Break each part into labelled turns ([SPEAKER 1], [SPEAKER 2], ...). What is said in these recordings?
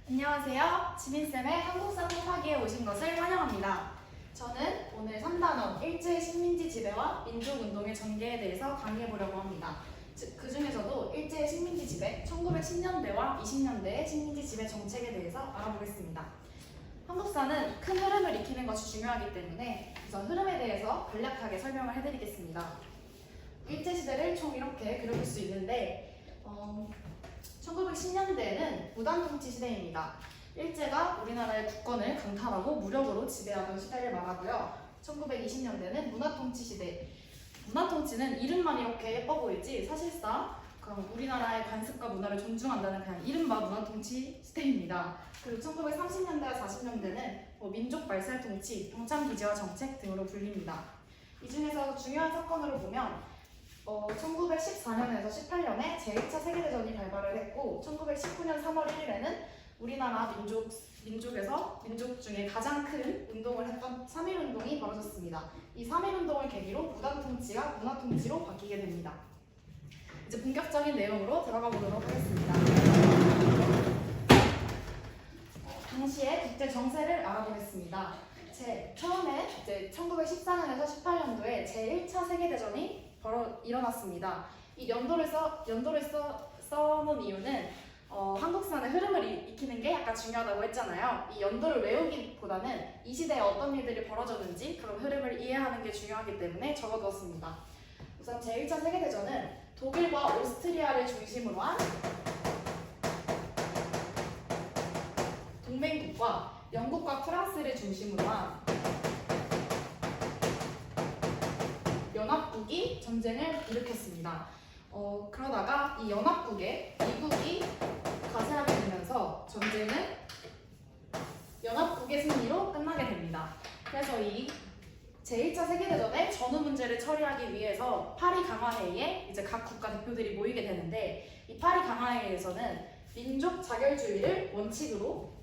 [SPEAKER 1] 안녕하세요. 지민쌤의 한국사 통하기에 오신 것을 환영합니다. 저는 오늘 3단원 일제 식민지 지배와 민족운동의 전개에 대해서 강의해보려고 합니다. 그 중에서도 일제 식민지 지배, 1910년대와 20년대의 식민지 지배 정책에 대해서 알아보겠습니다. 한국사는 큰 흐름을 익히는 것이 중요하기 때문에 우선 흐름에 대해서 간략하게 설명을 해드리겠습니다. 일제시대를 총 이렇게 그려볼 수 있는데 1910년대에는 무단통치 시대입니다. 일제가 우리나라의 국권을 강탈하고 무력으로 지배하던 시대를 말하고요. 1920년대는 문화통치 시대. 문화통치는 이름만 이렇게 예뻐 보이지 사실상 우리나라의 관습과 문화를 존중한다는 그냥 이른바 문화통치 시대입니다. 그리고 1930년대와 40년대는 민족말살통치, 병참기지화 정책 등으로 불립니다. 이 중에서 중요한 사건으로 보면 1914년에서 18년에 제1차 세계대전이 발발을 했고 1919년 3월 1일에는 우리나라 민족 중에 가장 큰 운동을 했던 3.1운동이 벌어졌습니다. 이 3.1운동을 계기로 무단통치가 문화통치로 바뀌게 됩니다. 이제 본격적인 내용으로 들어가 보도록 하겠습니다. 당시의 국제 정세를 알아보겠습니다. 처음에 이제 1914년에서 18년도에 제1차 세계대전이 일어났습니다. 이 연도를 써놓은 이유는 한국사의 흐름을 익히는 게 약간 중요하다고 했잖아요. 이 연도를 외우기보다는 이 시대에 어떤 일들이 벌어졌는지 그런 흐름을 이해하는 게 중요하기 때문에 적어두었습니다. 우선 제1차 세계대전은 독일과 오스트리아를 중심으로 한 동맹국과 영국과 프랑스를 중심으로 한 연합국이 전쟁을 일으켰습니다. 그러다가 이 연합국에 미국이 가세하게 되면서 전쟁은 연합국의 승리로 끝나게 됩니다. 그래서 이 제1차 세계대전의 전후 문제를 처리하기 위해서 파리 강화회의에 이제 각 국가 대표들이 모이게 되는데 이 파리 강화회의에서는 민족 자결주의를 원칙으로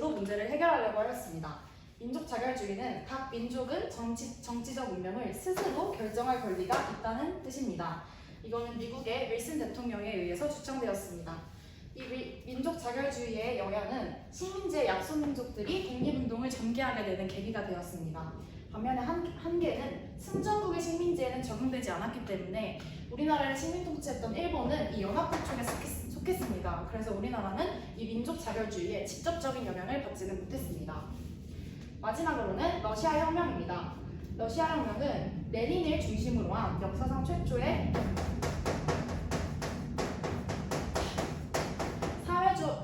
[SPEAKER 1] 문제를 해결하려고 하였습니다. 민족 자결주의는 각 민족은 정치적 운명을 스스로 결정할 권리가 있다는 뜻입니다. 이거는 미국의 윌슨 대통령에 의해서 주장되었습니다. 이 민족 자결주의의 영향은 식민지의 약소민족들이 독립운동을 전개하게 되는 계기가 되었습니다. 반면에 한계는 승전국의 식민지에는 적용되지 않았기 때문에 우리나라를 식민 통치했던 일본은 이 연합국촌에 속했습니다. 그래서 우리나라는 이 민족 자결주의에 직접적인 영향을 받지는 못했습니다. 마지막으로는 러시아 혁명입니다. 러시아 혁명은 레닌을 중심으로 한 역사상 최초의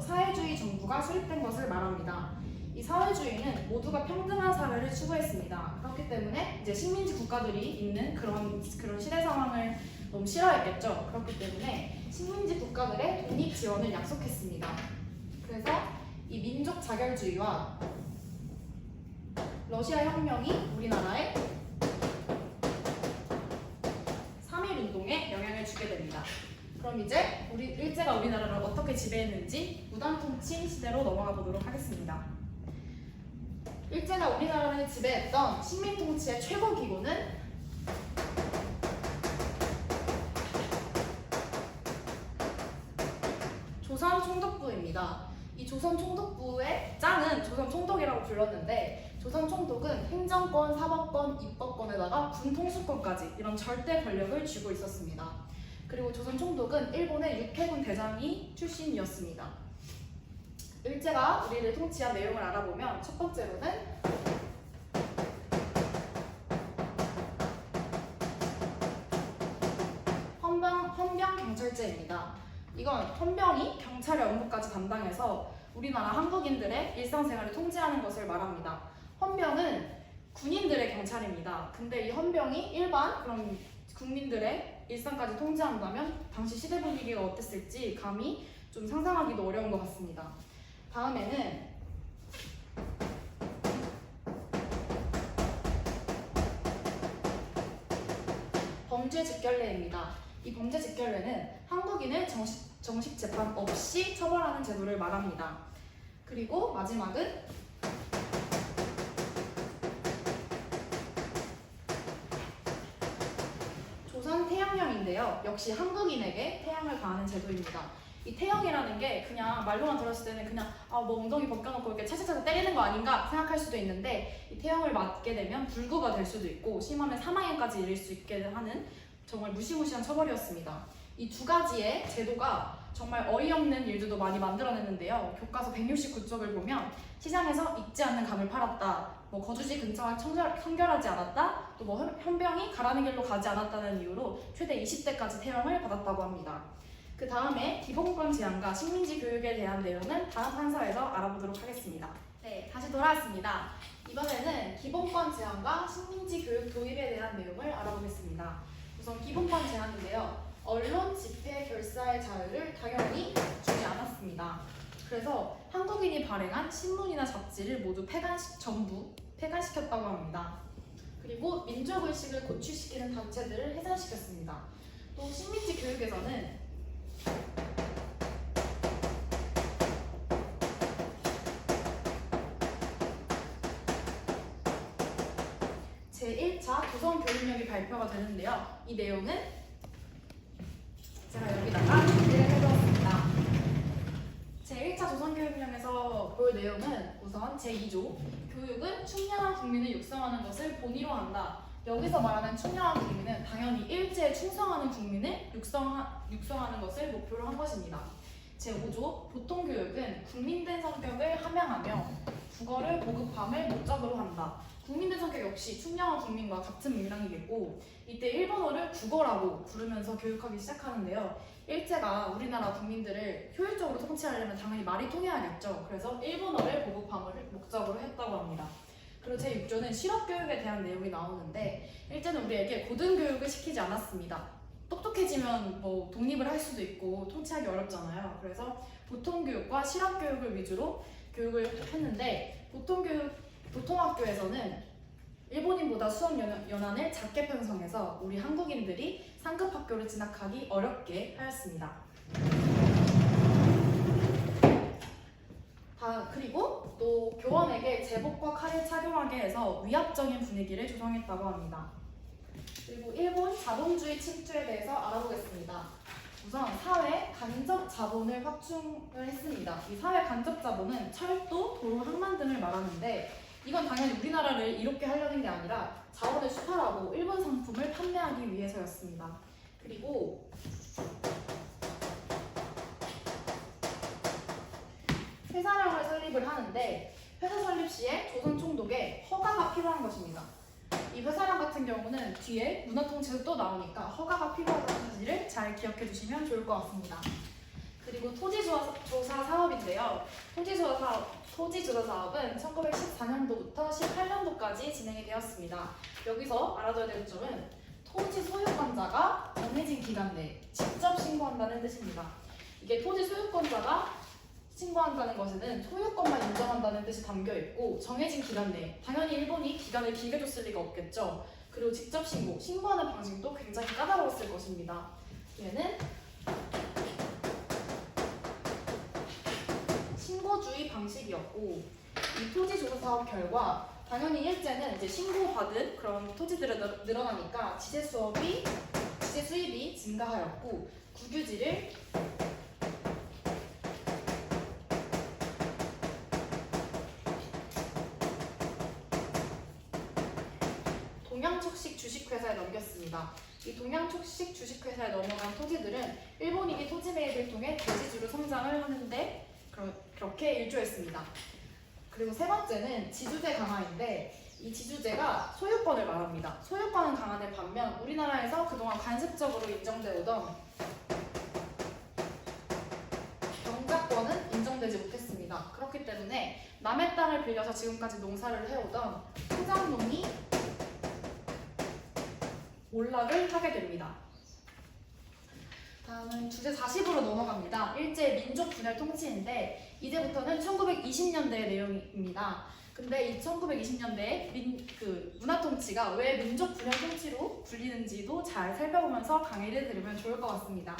[SPEAKER 1] 사회주의 정부가 수립된 것을 말합니다. 이 사회주의는 모두가 평등한 사회를 추구했습니다. 그렇기 때문에 이제 식민지 국가들이 있는 그런 시대 상황을 너무 싫어했겠죠. 그렇기 때문에 식민지 국가들의 독립 지원을 약속했습니다. 그래서 이 민족 자결주의와 러시아 혁명이 우리나라의 3.1운동에 영향을 주게 됩니다. 그럼 이제 일제가 우리나라를 어떻게 지배했는지 무단통치 시대로 넘어가 보도록 하겠습니다. 일제가 우리나라를 지배했던 식민통치의 최고 기구는 조선총독부입니다. 이 조선총독부의 짱은 조선총독이라고 불렀는데 조선총독은 행정권, 사법권, 입법권에다가 군통수권까지 이런 절대 권력을 쥐고 있었습니다. 그리고 조선총독은 일본의 육해군 대장이 출신이었습니다. 일제가 우리를 통치한 내용을 알아보면 첫 번째로는 헌병경찰제입니다. 이건 헌병이 경찰의 업무까지 담당해서 우리나라 한국인들의 일상생활을 통제하는 것을 말합니다. 헌병은 군인들의 경찰입니다. 근데 이 헌병이 일반 그런 국민들의 일상까지 통제한다면 당시 시대 분위기가 어땠을지 감히 좀 상상하기도 어려운 것 같습니다. 다음에는 범죄집결례입니다. 이 범죄집결례는 한국인을 정식 재판 없이 처벌하는 제도를 말합니다. 그리고 마지막은 제도인데요. 역시 한국인에게 태양을 가하는 제도입니다. 이 태형이라는 게 그냥 말로만 들었을 때는 그냥 뭐 엉덩이 벗겨놓고 이렇게 차차차 때리는 거 아닌가 생각할 수도 있는데, 이 태형을 맞게 되면 불구가 될 수도 있고 심하면 사망에까지 이를 수 있게 하는 정말 무시무시한 처벌이었습니다. 이 두 가지의 제도가 정말 어이없는 일들도 많이 만들어냈는데요. 교과서 169쪽을 보면 시장에서 익지 않는 감을 팔았다, 뭐 거주지 근처와 청결하지 않았다, 또 뭐 현병이 가라는 길로 가지 않았다는 이유로 최대 20대까지 태형을 받았다고 합니다. 그 다음에 기본권 제한과 식민지 교육에 대한 내용은 다음 판서에서 알아보도록 하겠습니다. 네, 다시 돌아왔습니다. 이번에는 기본권 제한과 식민지 교육 도입에 대한 내용을 알아보겠습니다. 우선 기본권 제한인데요. 언론, 집회, 결사의 자유를 당연히 주지 않았습니다. 그래서 한국인이 발행한 신문이나 잡지를 모두 전부 폐간시켰다고 합니다. 그리고 민족의식을 고취시키는 단체들을 해산시켰습니다. 또 식민지 교육에서는 제1차 조선교육령이 발표가 되는데요. 이 내용은 제가 여기다가 준비를 해두었습니다. 제1차 조선교육령에서 볼 내용은 우선 제2조 교육은 충량한 국민을 육성하는 것을 본의로 한다. 여기서 말하는 충량한 국민은 당연히 일제에 충성하는 국민을 육성하는 것을 목표로 한 것입니다. 제5조 보통교육은 국민된 성격을 함양하며 국어를 보급함을 목적으로 한다. 국민된 성격 역시 충량한 국민과 같은 맥락이겠고, 이때 일본어를 국어라고 부르면서 교육하기 시작하는데요. 일제가 우리나라 국민들을 효율적으로 통치하려면 당연히 말이 통해야겠죠. 그래서 일본어를 보급함을 목적으로 했다고 합니다. 그리고 제6조는 실업교육에 대한 내용이 나오는데, 일제는 우리에게 고등교육을 시키지 않았습니다. 똑똑해지면 뭐 독립을 할 수도 있고 통치하기 어렵잖아요. 그래서 보통교육과 실업교육을 위주로 교육을 했는데, 보통학교에서는 일본인보다 수업 연한을 작게 편성해서 우리 한국인들이 상급 학교를 진학하기 어렵게 하였습니다. 그리고 또 교원에게 제복과 칼을 착용하게 해서 위압적인 분위기를 조성했다고 합니다. 그리고 일본 자본주의 침투에 대해서 알아보겠습니다. 우선 사회 간접 자본을 확충을 했습니다. 이 사회 간접 자본은 철도, 도로, 항만 등을 말하는데, 이건 당연히 우리나라를 이롭게 하려는 게 아니라 자원을 수탈하고 일본 상품을 판매하기 위해서였습니다. 그리고 회사령을 설립을 하는데, 회사 설립 시에 조선 총독의 허가가 필요한 것입니다. 이 회사령 같은 경우는 뒤에 문화통치에서 또 나오니까 허가가 필요하다는 사실을 잘 기억해 두시면 좋을 것 같습니다. 그리고 토지조사 사업인데요. 토지조사 사업은 1914년도부터 18년도까지 진행이 되었습니다. 여기서 알아둬야 될 점은 토지 소유권자가 정해진 기간 내에 직접 신고한다는 뜻입니다. 이게 토지 소유권자가 신고한다는 것에는 소유권만 인정한다는 뜻이 담겨 있고, 정해진 기간 내에, 당연히 일본이 기간을 길게 줬을 리가 없겠죠. 그리고 직접 신고하는 방식도 굉장히 까다로웠을 것입니다. 얘는 신고주의 방식이었고, 이 토지 조사 사업 결과 당연히 일제는 이제 신고받은 그런 토지들이 늘어나니까 지세 수입이 증가하였고, 국유지를 동양촉식 주식회사에 넘겼습니다. 이 동양촉식 주식회사에 넘어간 토지들은 일본인이 토지 매입을 통해 대지주로 성장을 하는데 그렇게 일조했습니다. 그리고 세 번째는 지주제 강화인데, 이 지주제가 소유권을 말합니다. 소유권은 강화된 반면 우리나라에서 그동안 관습적으로 인정되어 오던 경작권은 인정되지 못했습니다. 그렇기 때문에 남의 땅을 빌려서 지금까지 농사를 해오던 토장농이 몰락을 하게 됩니다. 다음은 주제 40으로 넘어갑니다. 일제 민족 분열 통치인데, 이제부터는 1920년대의 내용입니다. 근데 이 1920년대의 문화 통치가 왜 민족 분열 통치로 불리는지도 잘 살펴보면서 강의를 들으면 좋을 것 같습니다.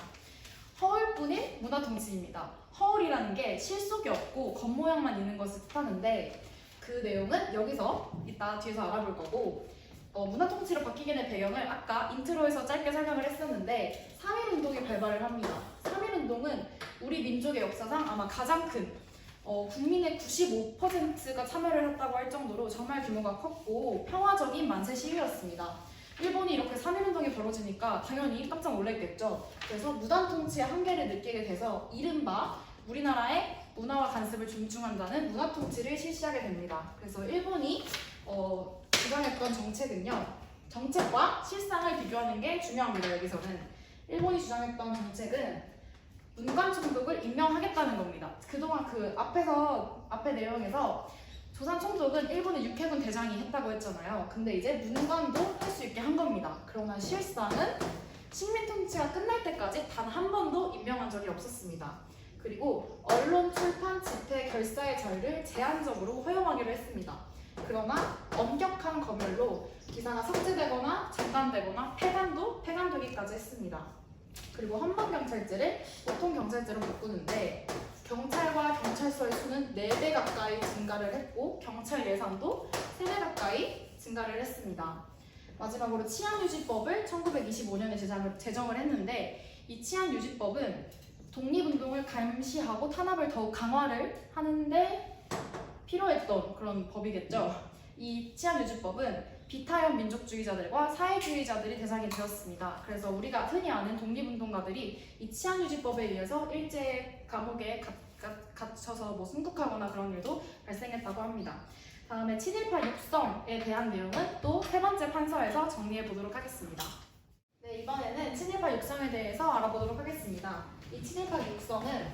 [SPEAKER 1] 허울뿐인 문화 통치입니다. 허울이라는 게 실속이 없고 겉모양만 있는 것을 뜻하는데, 그 내용은 여기서 이따 뒤에서 알아볼 거고, 문화통치로 바뀌게 된 배경을 아까 인트로에서 짧게 설명을 했었는데 3.1운동이 발발을 합니다. 3.1운동은 우리 민족의 역사상 아마 가장 큰 국민의 95%가 참여를 했다고 할 정도로 정말 규모가 컸고 평화적인 만세 시위였습니다. 일본이 이렇게 3.1운동이 벌어지니까 당연히 깜짝 놀랐겠죠. 그래서 무단통치의 한계를 느끼게 돼서 이른바 우리나라의 문화와 관습을 존중한다는 문화통치를 실시하게 됩니다. 그래서 일본이 주장했던 정책은요. 정책과 실상을 비교하는 게 중요합니다. 여기서는. 일본이 주장했던 정책은 문관총독을 임명하겠다는 겁니다. 그동안 그 앞에 내용에서 조선총독은 일본의 육해군 대장이 했다고 했잖아요. 근데 이제 문관도 할 수 있게 한 겁니다. 그러나 실상은 식민통치가 끝날 때까지 단 한 번도 임명한 적이 없었습니다. 그리고 언론, 출판, 집회, 결사의 자유를 제한적으로 허용하기로 했습니다. 그러나 엄격한 검열로 기사가 삭제되거나 중단되거나 폐간되기까지 했습니다. 그리고 헌법경찰제를 보통경찰제로 바꾸는데 경찰과 경찰서의 수는 4배 가까이 증가를 했고 경찰 예산도 3배 가까이 증가를 했습니다. 마지막으로 치안유지법을 1925년에 제정을 했는데 이 치안유지법은 독립운동을 감시하고 탄압을 더욱 강화를 하는데 필요했던 그런 법이겠죠. 이 치안유지법은 비타협 민족주의자들과 사회주의자들이 대상이 되었습니다. 그래서 우리가 흔히 아는 독립운동가들이 이 치안유지법에 의해서 일제 감옥에 갇혀서 순국하거나 그런 일도 발생했다고 합니다. 다음에 7.18 육성에 대한 내용은 또 세 번째 판서에서 정리해 보도록 하겠습니다. 네, 이번에는 7.18 육성에 대해서 알아보도록 하겠습니다. 이 7.18 육성은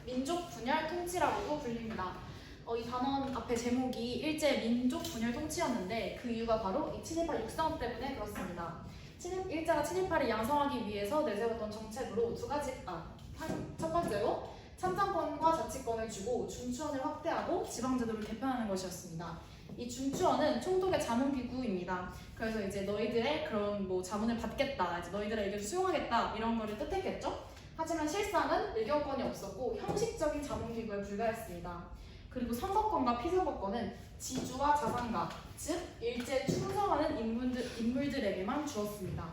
[SPEAKER 1] 민족 분열 통치라고도 불립니다. 이 단원 앞에 제목이 일제 민족 분열 통치였는데 그 이유가 바로 이 7.18 육성 때문에 그렇습니다. 일제가 7.18을 양성하기 위해서 내세웠던 정책으로 첫 번째로 참정권과 자치권을 주고 중추원을 확대하고 지방제도를 개편하는 것이었습니다. 이 중추원은 총독의 자문기구입니다. 그래서 이제 너희들의 그런 자문을 받겠다, 이제 너희들의 의견을 수용하겠다 이런 거를 뜻했겠죠. 하지만 실상은 의견권이 없었고 형식적인 자문기구에 불과했습니다. 그리고 선거권과 피선거권은 지주와 자산가, 즉 일제에 충성하는 인물들에게만 주었습니다.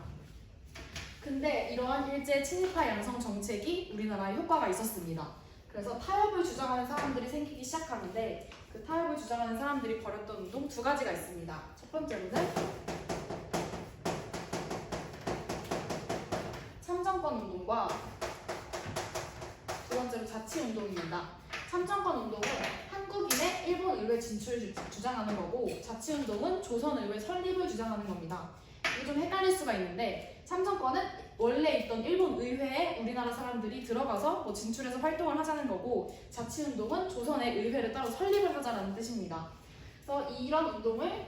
[SPEAKER 1] 근데 이러한 일제 친일파 양성 정책이 우리나라에 효과가 있었습니다. 그래서 타협을 주장하는 사람들이 생기기 시작하는데 그 타협을 주장하는 사람들이 벌였던 운동 2가지가 있습니다. 첫 번째로는 참정권 운동과 두 번째로 자치운동입니다. 참정권 운동은 한국인의 일본 의회 진출을 주장하는 거고 자치운동은 조선 의회 설립을 주장하는 겁니다. 이게 좀 헷갈릴 수가 있는데 참정권은 원래 있던 일본 의회에 우리나라 사람들이 들어가서 진출해서 활동을 하자는 거고 자치운동은 조선의 의회를 따로 설립을 하자는 뜻입니다. 그래서 이런 운동을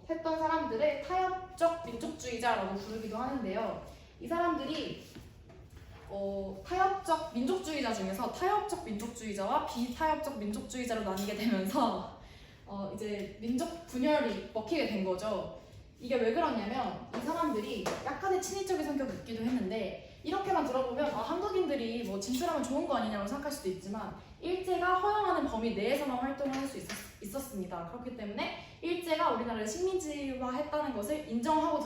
[SPEAKER 1] 했던 사람들을 타협적 민족주의자라고 부르기도 하는데요. 이 사람들이 타협적 민족주의자 중에서 타협적 민족주의자와 비타협적 민족주의자로 나뉘게 되면서 이제 민족 분열이 먹히게 된 거죠. 이게 왜 그러냐면 이 사람들이 약간의 친일적인 성격을 있기도 했는데 이렇게만 들어보면 한국인들이 진출하면 좋은 거 아니냐고 생각할 수도 있지만 일제가 허용하는 범위 내에서만 활동을 할 수 있었습니다. 그렇기 때문에 일제가 우리나라를 식민지화했다는 것을 인정하고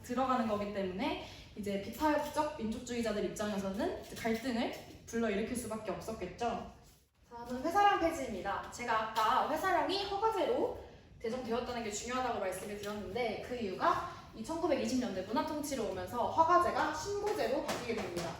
[SPEAKER 1] 들어가는 거기 때문에 이제 비타협적 민족주의자들 입장에서는 갈등을 불러일으킬 수밖에 없었겠죠. 다음은 회사령 폐지입니다. 제가 아까 회사령이 허가제로 제정되었다는 게 중요하다고 말씀을 드렸는데 그 이유가 1920년대 문화통치로 오면서 허가제가 신고제로 바뀌게 됩니다.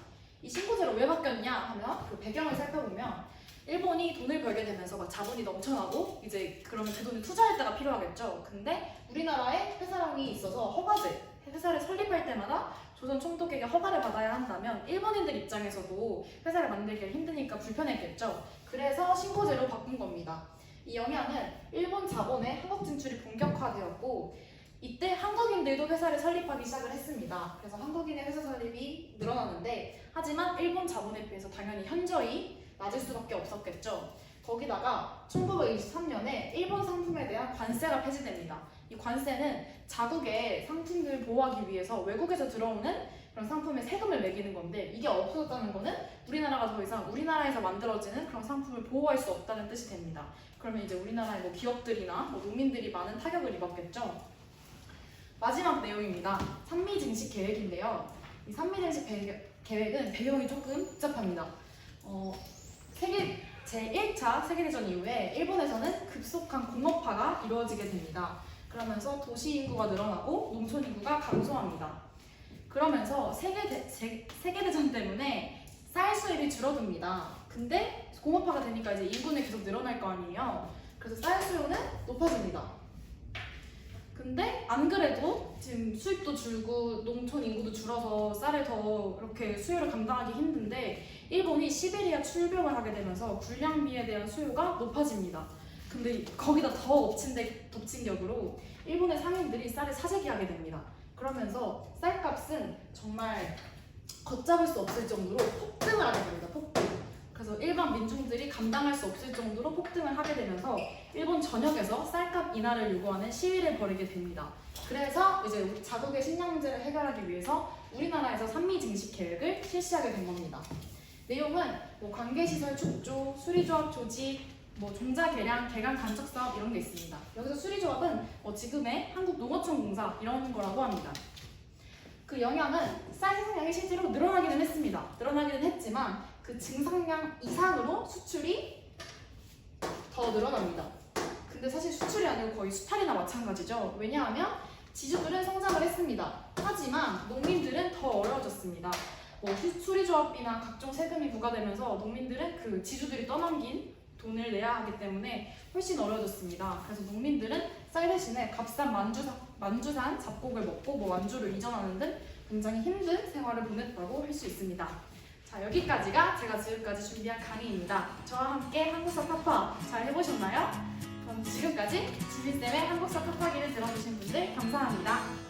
[SPEAKER 1] 이 신고제로 왜 바뀌었냐 하면 그 배경을 살펴보면 일본이 돈을 벌게 되면서 자본이 넘쳐나고 이제 그러면 그 돈을 투자할 때가 필요하겠죠. 근데 우리나라에 회사령이 있어서 허가제, 회사를 설립할 때마다 조선 총독에게 허가를 받아야 한다면 일본인들 입장에서도 회사를 만들기 힘드니까 불편했겠죠. 그래서 신고제로 바꾼 겁니다. 이 영향은 일본 자본의 한국 진출이 본격화되었고 이때 한국인들도 회사를 설립하기 시작을 했습니다. 그래서 한국인의 회사 설립이 늘어나는데 하지만 일본 자본에 비해서 당연히 현저히 낮을 수밖에 없었겠죠. 거기다가 1923년에 일본 상품에 대한 관세가 폐지됩니다. 이 관세는 자국의 상품들을 보호하기 위해서 외국에서 들어오는 그런 상품에 세금을 매기는 건데 이게 없어졌다는 거는 우리나라가 더 이상 우리나라에서 만들어지는 그런 상품을 보호할 수 없다는 뜻이 됩니다. 그러면 이제 우리나라의 뭐 기업들이나 뭐 농민들이 많은 타격을 입었겠죠. 마지막 내용입니다. 산미증식 계획인데요. 이 산미증식 계획은 배경이 조금 복잡합니다. 제1차 세계대전 이후에 일본에서는 급속한 공업화가 이루어지게 됩니다. 그러면서 도시 인구가 늘어나고 농촌 인구가 감소합니다. 그러면서 세계대전 때문에 쌀 수입이 줄어듭니다. 근데 공업화가 되니까 이제 인구는 계속 늘어날 거 아니에요. 그래서 쌀 수요는 높아집니다. 근데 안 그래도 지금 수입도 줄고 농촌 인구도 줄어서 쌀을 더 이렇게 수요를 감당하기 힘든데 일본이 시베리아 출병을 하게 되면서 군량미에 대한 수요가 높아집니다. 근데 거기다 더 덮친 격으로 일본의 상인들이 쌀을 사재기하게 됩니다. 그러면서 쌀값은 정말 걷잡을 수 없을 정도로 폭등을 하게 됩니다. 폭등. 그래서 일반 민중들이 감당할 수 없을 정도로 폭등을 하게 되면서 일본 전역에서 쌀값 인하를 요구하는 시위를 벌이게 됩니다. 그래서 이제 자국의 식량 문제를 해결하기 위해서 우리나라에서 산미증식 계획을 실시하게 된 겁니다. 내용은 뭐 관계시설 축조, 수리조합 조직, 뭐 종자 개량, 개간 간척 사업 이런 게 있습니다. 여기서 수리조합은 지금의 한국농어촌공사 이런 거라고 합니다. 그 영향은 쌀 생산량이 실제로 늘어나기는 했습니다. 늘어나기는 했지만 그 증상량 이상으로 수출이 더 늘어납니다. 근데 사실 수출이 아니고 거의 수탈이나 마찬가지죠. 왜냐하면 지주들은 성장을 했습니다. 하지만 농민들은 더 어려워졌습니다. 수리조합이나 각종 세금이 부과되면서 농민들은 그 지주들이 떠넘긴 돈을 내야 하기 때문에 훨씬 어려워졌습니다. 그래서 농민들은 쌀 대신에 값싼 만주산 잡곡을 먹고 완주를 이전하는 등 굉장히 힘든 생활을 보냈다고 할 수 있습니다. 자, 여기까지가 제가 지금까지 준비한 강의입니다. 저와 함께 한국사 타파 잘 해보셨나요? 그럼 지금까지 지민쌤의 한국사 타파기를 들어주신 분들 감사합니다.